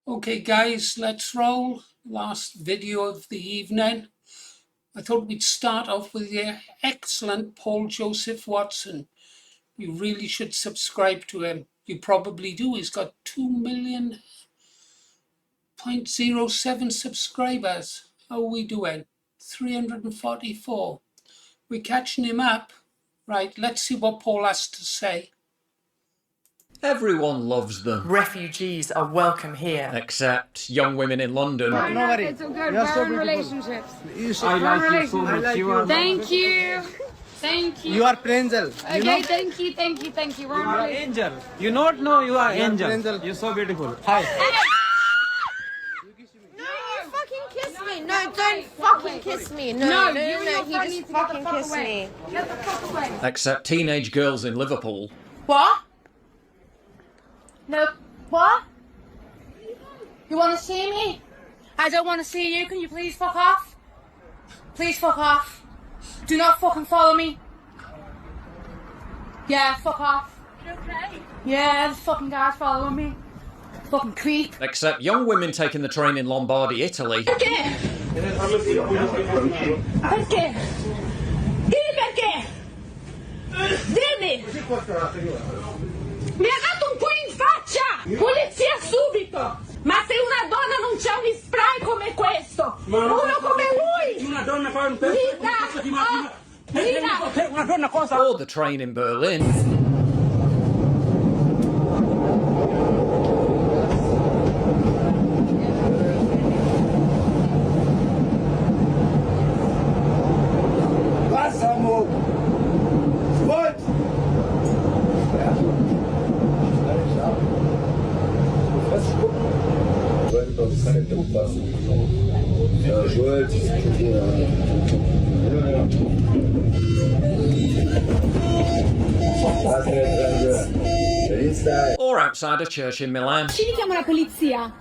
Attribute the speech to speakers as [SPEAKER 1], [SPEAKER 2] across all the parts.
[SPEAKER 1] Okay guys, let's roll. Last video of the evening. I thought we'd start off with the excellent Paul Joseph Watson. You really should subscribe to him. You probably do. He's got 2,000,007 subscribers. How are we doing? 344. We're catching him up. Right, let's see what Paul has to say.
[SPEAKER 2] Everyone loves them.
[SPEAKER 3] Refugees are welcome here.
[SPEAKER 2] Except young women in London.
[SPEAKER 4] No, it's all good. We're in relationships.
[SPEAKER 5] I like you so much.
[SPEAKER 4] Thank you. Thank you.
[SPEAKER 5] You are Prinzel.
[SPEAKER 4] Okay, thank you. We're in
[SPEAKER 5] You are
[SPEAKER 4] relationships.
[SPEAKER 5] angel. You not know you are angel.
[SPEAKER 6] Prinzel.
[SPEAKER 5] You're so beautiful. Hi.
[SPEAKER 7] No, you fucking kiss me. No, don't fucking kiss me. No,
[SPEAKER 4] you and your
[SPEAKER 7] he
[SPEAKER 4] friend
[SPEAKER 7] just
[SPEAKER 4] need to get the
[SPEAKER 7] fucking
[SPEAKER 4] fuck
[SPEAKER 7] kissed
[SPEAKER 4] away.
[SPEAKER 7] me.
[SPEAKER 4] Get the fuck away.
[SPEAKER 2] Except teenage girls in Liverpool.
[SPEAKER 7] What? No, what? You want to see me? I don't want to see you. Can you please fuck off? Please fuck off. Do not fucking follow me. Yeah, fuck off. You okay? Yeah, this fucking guy's following me. Fucking creep.
[SPEAKER 2] Except young women taking the train in Lombardy, Italy.
[SPEAKER 7] Perché? Perché? Dimmi perché! Dimmi! Mi ha dato un pugno in faccia! Polizia subito! Ma se una donna non c'ha un spray come questo, uno come lui!
[SPEAKER 5] Una donna fa un
[SPEAKER 7] Lina!
[SPEAKER 5] Una donna cosa?
[SPEAKER 2] Or the train in Berlin.
[SPEAKER 6] Passamo! Sport!
[SPEAKER 2] Or outside a church in Milan.
[SPEAKER 4] Avvicini, chiamo la polizia.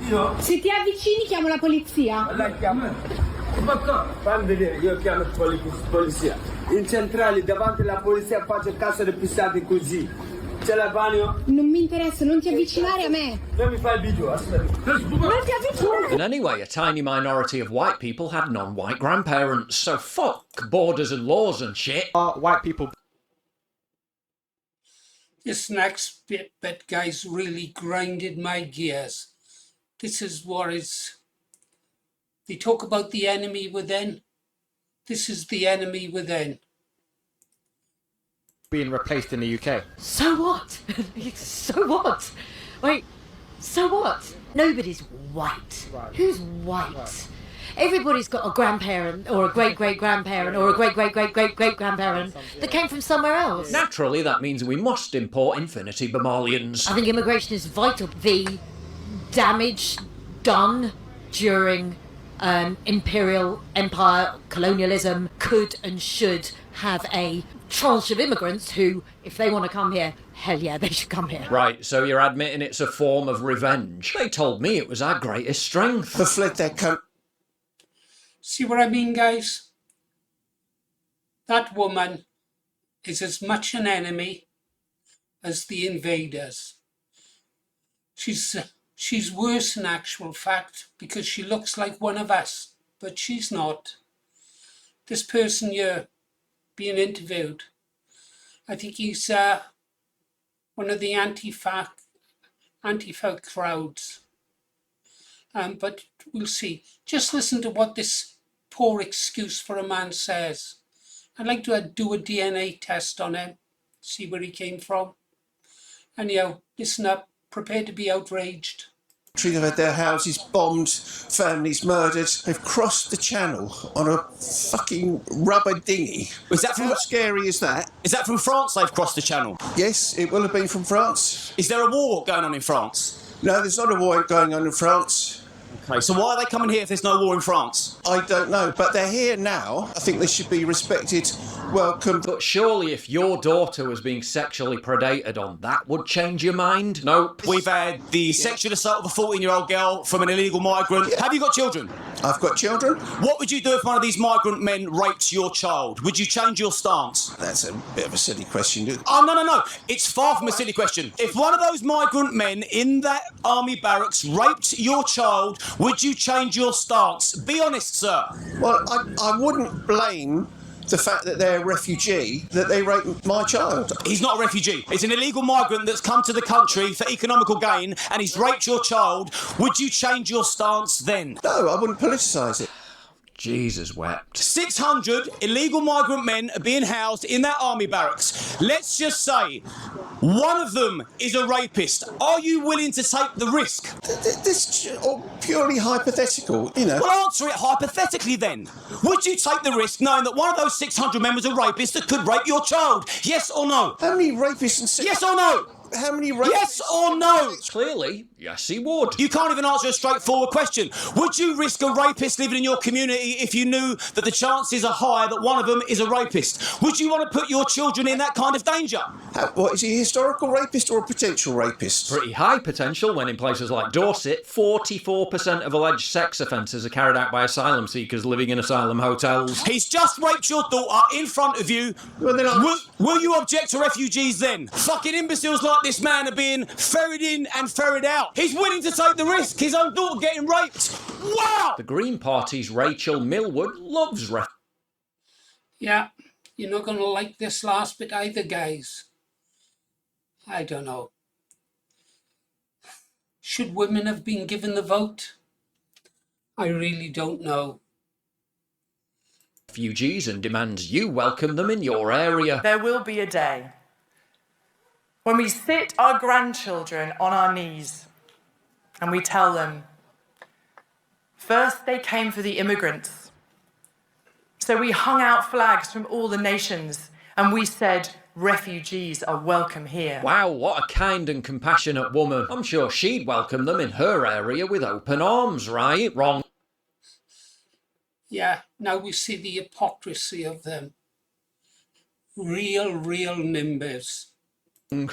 [SPEAKER 6] Io?
[SPEAKER 4] Se ti avvicini, chiamo la polizia.
[SPEAKER 6] La chiamo. Fammi vedere, io chiamo la polizia. In centrale, davanti alla polizia, faccio cazzo di pissate così. C'è la bagno?
[SPEAKER 4] Non mi interessa, non ti avvicinare a me.
[SPEAKER 6] Non mi fai il video, aspetta.
[SPEAKER 4] Non ti avvicinare.
[SPEAKER 2] And anyway, a tiny minority of white people had non-white grandparents, so fuck borders and laws and shit.
[SPEAKER 5] White people.
[SPEAKER 1] This next bit, guys, really grinded my gears. This is what is... They talk about the enemy within. This is the enemy within.
[SPEAKER 5] Being replaced in the UK.
[SPEAKER 8] So what? So what? Wait, so what? Nobody's white.
[SPEAKER 5] Right.
[SPEAKER 8] Who's white? Right. Everybody's got a grandparent or a great-great-grandparent or a great-great-great-great-great-grandparent that came from somewhere else.
[SPEAKER 2] Naturally, that means we must import infinity mammalians.
[SPEAKER 8] I think immigration is vital. The damage done during imperial empire colonialism could and should have a tranche of immigrants who, if they want to come here, hell yeah, they should come here.
[SPEAKER 2] Right, so you're admitting it's a form of revenge. They told me it was our greatest strength.
[SPEAKER 6] The fled their coat.
[SPEAKER 1] See what I mean, guys? That woman is as much an enemy as the invaders. She's worse in actual fact because she looks like one of us, but she's not. This person here being interviewed, I think he's one of the Antifa crowds. But we'll see. Just listen to what this poor excuse for a man says. I'd like to do a DNA test on him, see where he came from. Anyhow, listen up, prepare to be outraged.
[SPEAKER 9] They've had their houses bombed, families murdered. They've crossed the channel on a fucking rubber dinghy.
[SPEAKER 10] Is that from
[SPEAKER 9] How scary is that?
[SPEAKER 10] Is that from France they've crossed the channel?
[SPEAKER 9] Yes, it will have been from France.
[SPEAKER 10] Is there a war going on in France?
[SPEAKER 9] No, there's not a war going on in France.
[SPEAKER 10] Okay, so why are they coming here if there's no war in France?
[SPEAKER 9] I don't know, but they're here now. I think they should be respected welcome.
[SPEAKER 2] But surely if your daughter was being sexually predated on, that would change your mind? Nope.
[SPEAKER 10] We've had the sexual assault of a 14-year-old girl from an illegal migrant.
[SPEAKER 9] Yeah.
[SPEAKER 10] Have you got children?
[SPEAKER 9] I've got children.
[SPEAKER 10] What would you do if one of these migrant men raped your child? Would you change your stance?
[SPEAKER 9] That's a bit of a silly question.
[SPEAKER 10] Oh, no. It's far from a silly question. If one of those migrant men in that army barracks raped your child, would you change your stance? Be honest, sir.
[SPEAKER 9] Well, I wouldn't blame the fact that they're a refugee, that they raped my child.
[SPEAKER 10] He's not a refugee. He's an illegal migrant that's come to the country for economical gain and he's raped your child. Would you change your stance then?
[SPEAKER 9] No, I wouldn't politicise it.
[SPEAKER 2] Jesus wept.
[SPEAKER 10] 600 illegal migrant men are being housed in that army barracks. Let's just say one of them is a rapist. Are you willing to take the risk?
[SPEAKER 9] This is all purely hypothetical, you know.
[SPEAKER 10] Well, answer it hypothetically then. Would you take the risk knowing that one of those 600 men was a rapist that could rape your child? Yes or no?
[SPEAKER 9] How many rapists and...
[SPEAKER 10] Yes or no?
[SPEAKER 9] How many rapists...
[SPEAKER 10] Yes or no?
[SPEAKER 2] Clearly, yes he would.
[SPEAKER 10] You can't even answer a straightforward question. Would you risk a rapist living in your community if you knew that the chances are high that one of them is a rapist? Would you want to put your children in that kind of danger?
[SPEAKER 9] What, is he a historical rapist or a potential rapist?
[SPEAKER 2] Pretty high potential when in places like Dorset, 44% of alleged sex offences are carried out by asylum seekers living in asylum hotels.
[SPEAKER 10] He's just raped your daughter in front of you.
[SPEAKER 9] Well, then
[SPEAKER 10] will you object to refugees then? Fucking imbeciles like this man are being ferried in and ferried out. He's willing to take the risk. His own daughter getting raped. Wow!
[SPEAKER 2] The Green Party's Rachel Millwood loves
[SPEAKER 1] Yeah, you're not going to like this last bit either, guys. I don't know. Should women have been given the vote? I really don't know.
[SPEAKER 2] refugees and demands you welcome them in your area.
[SPEAKER 3] There will be a day when we sit our grandchildren on our knees and we tell them, first they came for the immigrants. So we hung out flags from all the nations and we said, refugees are welcome here.
[SPEAKER 2] Wow, what a kind and compassionate woman. I'm sure she'd welcome them in her area with open arms, right? Wrong.
[SPEAKER 1] Yeah, now we see the hypocrisy of them. Real NIMBYs.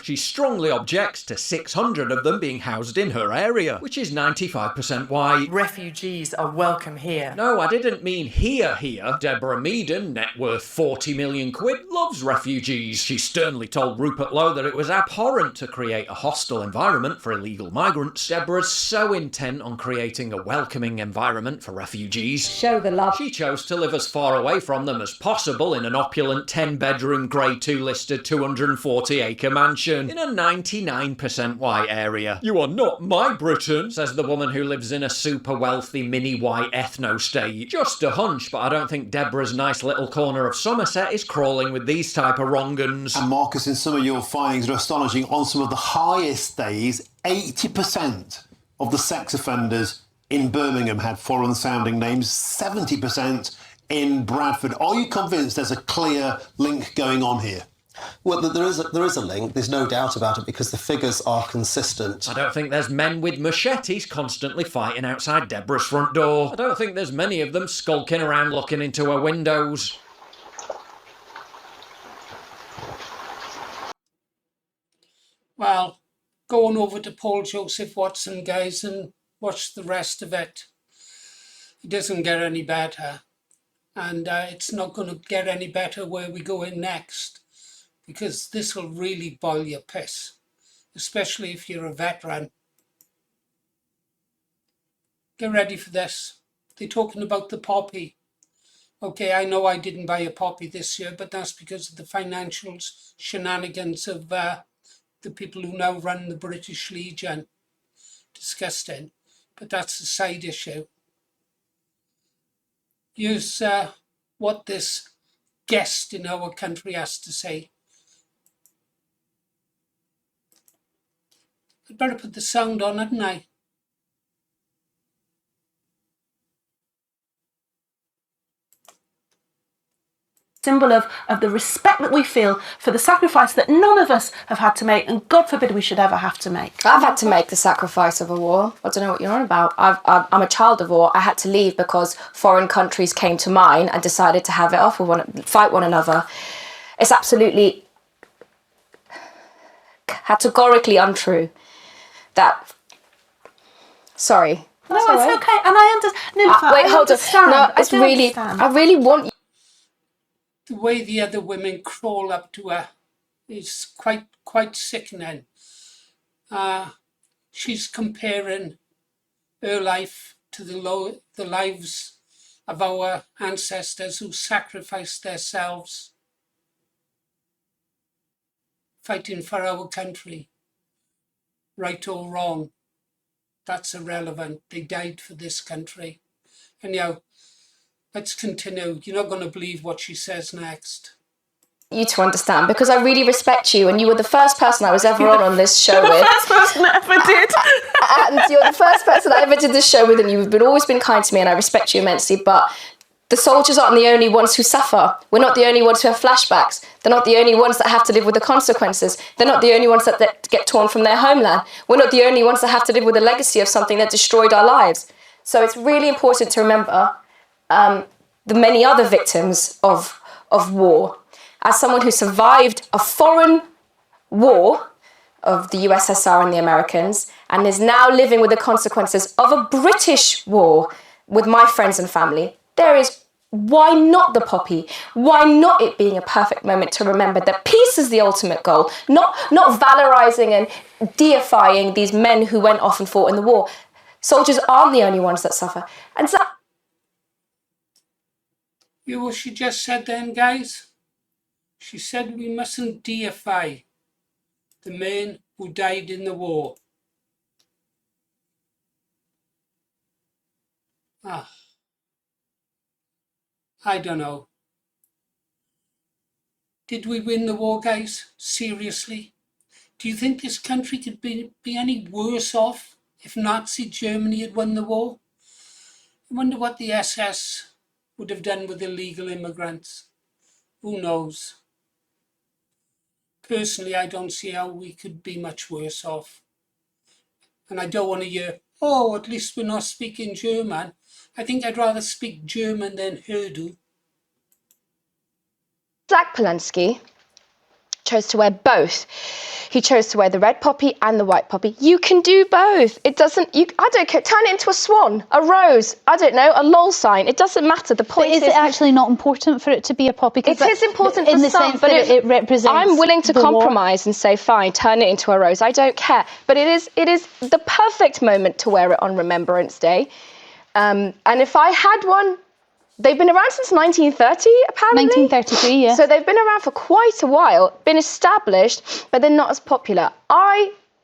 [SPEAKER 2] She strongly objects to 600 of them being housed in her area, which is 95% white.
[SPEAKER 3] Refugees are welcome here.
[SPEAKER 2] No, I didn't mean here. Deborah Meaden, net worth 40 million quid, loves refugees. She sternly told Rupert Lowe that it was abhorrent to create a hostile environment for illegal migrants. Deborah's so intent on creating a welcoming environment for refugees.
[SPEAKER 8] Show the love.
[SPEAKER 2] She chose to live as far away from them as possible in an opulent 10-bedroom Grade 2 listed 240-acre mansion in a 99% white area. You are not my Britain, says the woman who lives in a super wealthy mini white ethno-state. Just a hunch, but I don't think Deborah's nice little corner of Somerset is crawling with these type of wrong-uns.
[SPEAKER 11] And Marcus, in some of your findings are astonishing. On some of the highest days, 80% of the sex offenders in Birmingham had foreign-sounding names, 70% in Bradford. Are you convinced there's a clear link going on here?
[SPEAKER 12] Well, there is a link, there's no doubt about it, because the figures are consistent.
[SPEAKER 2] I don't think there's men with machetes constantly fighting outside Deborah's front door. I don't think there's many of them skulking around looking into her windows.
[SPEAKER 1] Well, go on over to Paul Joseph Watson, guys, and watch the rest of it. It doesn't get any better. And it's not going to get any better where we go in next, because this will really boil your piss, especially if you're a veteran. Get ready for this. They're talking about the poppy. Okay, I know I didn't buy a poppy this year, but that's because of the financial shenanigans of the people who now run the British Legion. Disgusting. But that's a side issue. Here's what this guest in our country has to say. I'd better put the sound on, hadn't I?
[SPEAKER 13] symbol of the respect that we feel for the sacrifice that none of us have had to make, and God forbid we should ever have to make.
[SPEAKER 14] I've had to make the sacrifice of a war. I don't know what you're on about. I'm a child of war. I had to leave because foreign countries came to mine and decided to have it off or fight one another. It's absolutely categorically untrue. Sorry.
[SPEAKER 13] No, it's okay, and I understand.
[SPEAKER 14] Wait, hold on. No, it's really. I really want you.
[SPEAKER 1] The way the other women crawl up to her is quite sickening. She's comparing her life to the lives of our ancestors who sacrificed themselves fighting for our country. Right or wrong, that's irrelevant. They died for this country. Anyhow, let's continue. You're not going to believe what she says next.
[SPEAKER 14] You to understand, because I really respect you, and you were the first person I was ever on this show with.
[SPEAKER 13] The first person I ever did.
[SPEAKER 14] And you're the first person I ever did this show with, and you've always been kind to me, and I respect you immensely. But the soldiers aren't the only ones who suffer. We're not the only ones who have flashbacks. They're not the only ones that have to live with the consequences. They're not the only ones that get torn from their homeland. We're not the only ones that have to live with the legacy of something that destroyed our lives. So it's really important to remember the many other victims of war. As someone who survived a foreign war of the USSR and the Americans, and is now living with the consequences of a British war with my friends and family, why not the poppy? Why not it being a perfect moment to remember that peace is the ultimate goal, not valorizing and deifying these men who went off and fought in the war. Soldiers aren't the only ones that suffer. And so,
[SPEAKER 1] You know what she just said then, guys? She said we mustn't deify the men who died in the war. I don't know. Did we win the war, guys? Seriously? Do you think this country could be any worse off if Nazi Germany had won the war? I wonder what the SS would have done with illegal immigrants. Who knows? Personally, I don't see how we could be much worse off. And I don't want to hear, oh, at least we're not speaking German. I think I'd rather speak German than Urdu.
[SPEAKER 14] Zach Polanski chose to wear both. He chose to wear the red poppy and the white poppy. You can do both. It doesn't, I don't care, turn it into a swan, a rose, I don't know, a lol sign. It doesn't matter. The point
[SPEAKER 15] is it actually not important for it to be a poppy?
[SPEAKER 14] It is important for some, but
[SPEAKER 15] it represents.
[SPEAKER 14] I'm willing to compromise and say, fine, turn it into a rose. I don't care. But it is the perfect moment to wear it on Remembrance Day. And if I had one, they've been around since 1930, apparently.
[SPEAKER 15] 1933, yeah.
[SPEAKER 14] So they've been around for quite a while, been established, but they're not as popular.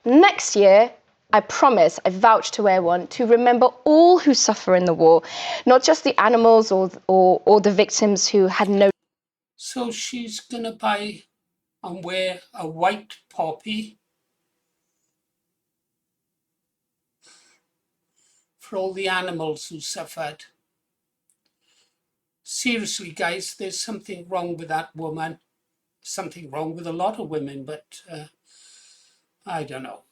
[SPEAKER 14] Next year, I promise, I vouch to wear one to remember all who suffer in the war, not just the animals or the victims who had no...
[SPEAKER 1] So she's going to buy and wear a white poppy for all the animals who suffered. Seriously, guys, there's something wrong with that woman. Something wrong with a lot of women, but I don't know.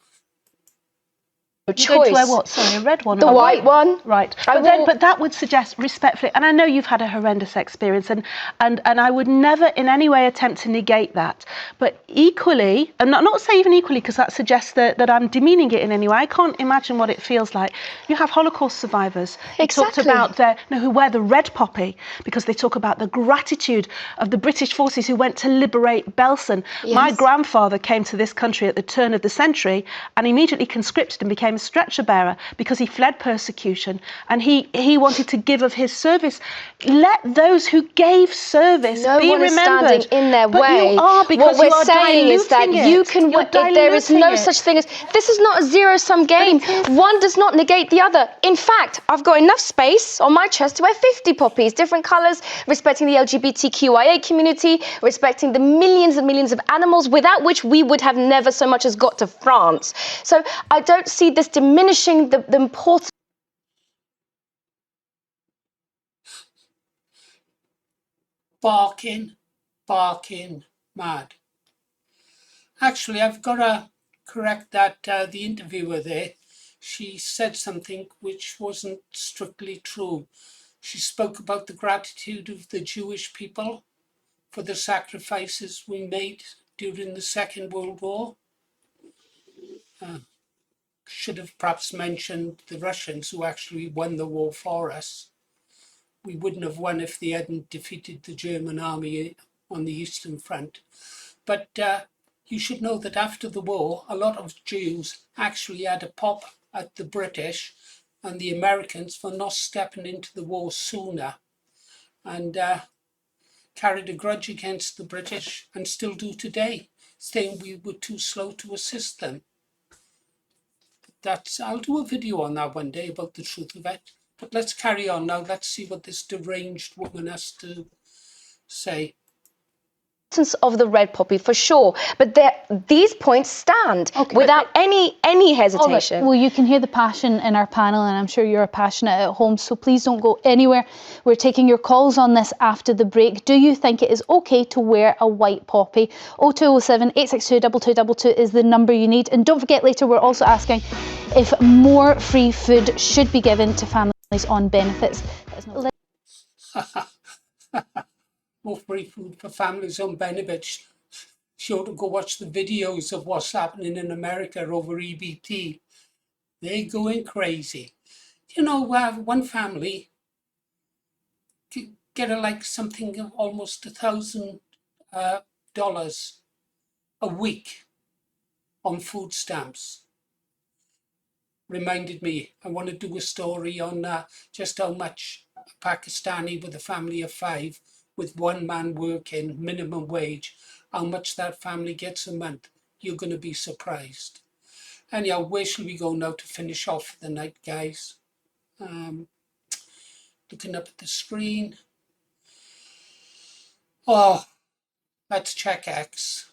[SPEAKER 13] You're going to wear what? Sorry, a red one?
[SPEAKER 14] The white one.
[SPEAKER 13] Right. But that would suggest, respectfully, and I know you've had a horrendous experience, and I would never in any way attempt to negate that. But equally, and not say even equally, because that suggests that I'm demeaning it in any way. I can't imagine what it feels like. You have Holocaust survivors who talked about who wear the red poppy because they talk about the gratitude of the British forces who went to liberate Belsen. Yes. My grandfather came to this country at the turn of the century and immediately conscripted and became a stretcher bearer because he fled persecution and he wanted to give of his service. Let those who gave service be remembered.
[SPEAKER 14] No one is standing in their way.
[SPEAKER 13] You are, because
[SPEAKER 14] what we're saying is that you can. There is no such thing as. This is not a zero-sum game. One does not negate the other. In fact, I've got enough space on my chest to wear 50 poppies, different colours, respecting the LGBTQIA community, respecting the millions and millions of animals without which we would have never so much as got to France. So I don't see this diminishing the importance.
[SPEAKER 1] barking mad. Actually, I've got to correct that. The interviewer there, she said something which wasn't strictly true. She spoke about the gratitude of the Jewish people for the sacrifices we made during the Second World War. Should have perhaps mentioned the Russians who actually won the war for us. We wouldn't have won if they hadn't defeated the German army on the Eastern Front. But you should know that after the war, a lot of Jews actually had a pop at the British and the Americans for not stepping into the war sooner, and carried a grudge against the British and still do today, saying we were too slow to assist them. I'll do a video on that one day about the truth of it. But let's carry on now. Let's see what this deranged woman has to say.
[SPEAKER 16] Of the red poppy for sure, but these points stand without any hesitation.
[SPEAKER 15] Right. Well, you can hear the passion in our panel, and I'm sure you're passionate at home, so please don't go anywhere. We're taking your calls on this after the break. Do you think it is okay to wear a white poppy? 0207 862 2222 is the number you need. And don't forget, later we're also asking if more free food should be given to families on benefits.
[SPEAKER 1] More free food for families on benefits. You ought to go watch the videos of what's happening in America over EBT. They're going crazy. You know, one family get like something of almost $1,000 a week on food stamps. Reminded me, I want to do a story on just how much a Pakistani with a family of 5 with one man working minimum wage, how much that family gets a month. You're going to be surprised. Anyhow, where shall we go now to finish off the night, guys? Looking up at the screen. Oh, let's check X.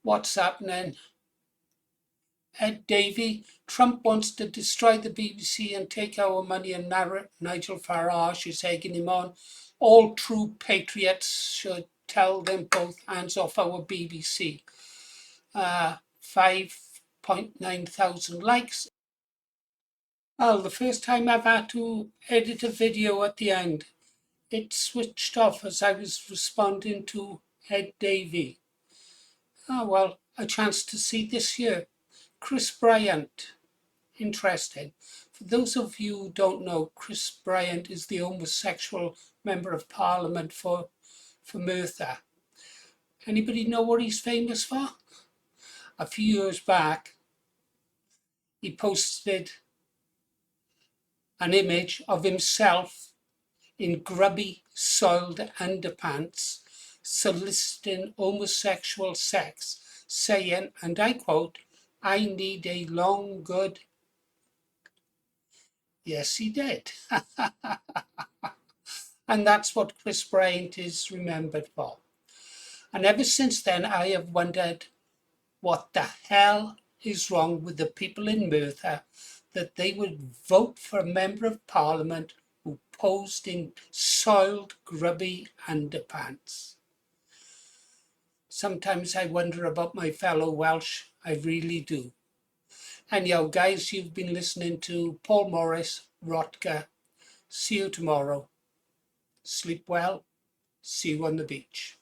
[SPEAKER 1] What's happening? Ed Davey, Trump wants to destroy the BBC and take our money, and Nigel Farage is egging him on. All true patriots should tell them both, hands off our BBC. 5.9 thousand likes. Well, the first time I've had to edit a video at the end, it switched off as I was responding to Ed Davey. Oh, well, a chance to see this year. Chris Bryant, interesting. For those of you who don't know, Chris Bryant is the homosexual member of Parliament for Merthyr. Anybody know what he's famous for? A few years back, he posted an image of himself in grubby, soiled underpants, soliciting homosexual sex, saying, and I quote, "I need a long, good..." Yes, he did. And that's what Chris Bryant is remembered for. And ever since then, I have wondered what the hell is wrong with the people in Merthyr that they would vote for a member of Parliament who posed in soiled, grubby underpants. Sometimes I wonder about my fellow Welsh. I really do. Anyhow, guys, you've been listening to Paul Morris, Rotker. See you tomorrow. Sleep well. See you on the beach.